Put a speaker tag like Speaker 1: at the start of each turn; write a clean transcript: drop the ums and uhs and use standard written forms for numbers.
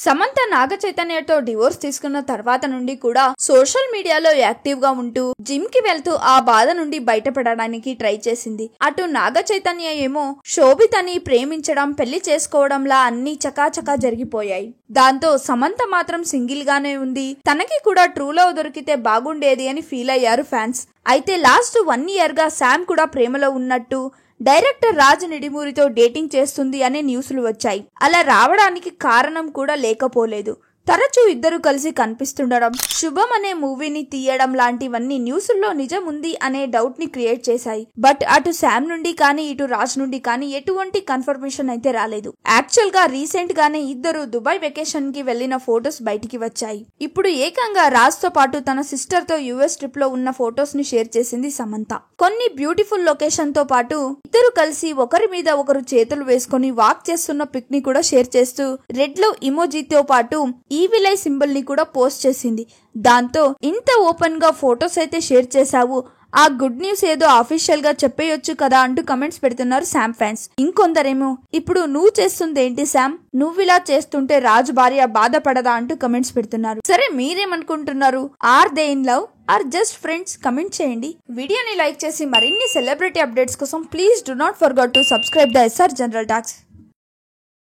Speaker 1: సమంత నాగ చైతన్యతో divorce తీసుకున్న తర్వాత నుండి కూడా సోషల్ మీడియాలో యాక్టివ్ గా ఉంటూ జిమ్ కి వెళ్తూ ఆ బాధ నుండి బయటపడడానికి ట్రై చేసింది. అటు నాగ చైతన్య ఏమో శోభితని ప్రేమించడం, పెళ్లి చేసుకోవడంలా అన్ని చకాచకా జరిగిపోయాయి. దాంతో సమంత మాత్రం సింగిల్ గానే ఉంది. తనకి కూడా ట్రూ లవ్ దొరికితే బాగుండేది అని ఫీల్ అయ్యారు ఫ్యాన్స్. అయితే లాస్ట్ 1 year గా శామ్ కూడా ప్రేమలో ఉన్నట్టు, డైరెక్టర్ రాజ్ నిడిమూరితో డేటింగ్ చేస్తుంది అనే న్యూస్లు వచ్చాయి. అలా రావడానికి కారణం కూడా లేకపోలేదు. తరచూ ఇద్దరు కలిసి కనిపిస్తుండడం, శుభం అనే మూవీని తీయడం లాంటివన్నీ న్యూస్లో నిజం ఉంది అనే డౌట్ ని క్రియేట్ చేశాయి. బట్ అటు శామ్ నుండి కానీ ఇటు రాజ్ నుండి కానీ ఎటువంటి కన్ఫర్మేషన్ అయితే రాలేదు. యాక్చువల్ గా రీసెంట్ గానే ఇద్దరు దుబాయ్ వెకేషన్ కి వెళ్లిన ఫొటోస్ బయటికి వచ్చాయి. ఇప్పుడు ఏకంగా రాజ్ తో పాటు తన సిస్టర్ తో యుఎస్ ట్రిప్ లో ఉన్న ఫొటోస్ ని షేర్ చేసింది సమంత. కొన్ని బ్యూటిఫుల్ లొకేషన్ తో పాటు ఇద్దరు కలిసి ఒకరి మీద ఒకరు చేతులు వేసుకొని వాక్ చేస్తున్న పిక్ ని కూడా షేర్ చేస్తూ రెడ్ లవ్ ఇమోజీతో పాటు ఈవిల్ ఐ సింబల్ ని కూడా పోస్ట్ చేసింది. దాంతో ఇంత ఓపెన్ గా ఫొటోస్ అయితే షేర్ చేశావు, ఆ గుడ్ న్యూస్ ఏదో అఫీషియల్ గా చెప్పేయొచ్చు కదా అంటూ కమెంట్స్ పెడుతున్నారు శామ్ ఫ్యాన్స్. ఇంకొందరేమో ఇప్పుడు నువ్వు చేస్తుంది ఏంటి శామ్, నువ్విలా చేస్తుంటే రాజు భార్య బాధపడదా అంటూ కమెంట్స్ పెడుతున్నారు. సరే మీరేమనుకుంటున్నారు? Are they in love or just friends? Comment చేయండి. వీడియోని లైక్ చేసి మరిన్ని సెలబ్రిటీ అప్డేట్స్ కోసం please do not forget to subscribe the SR general talks.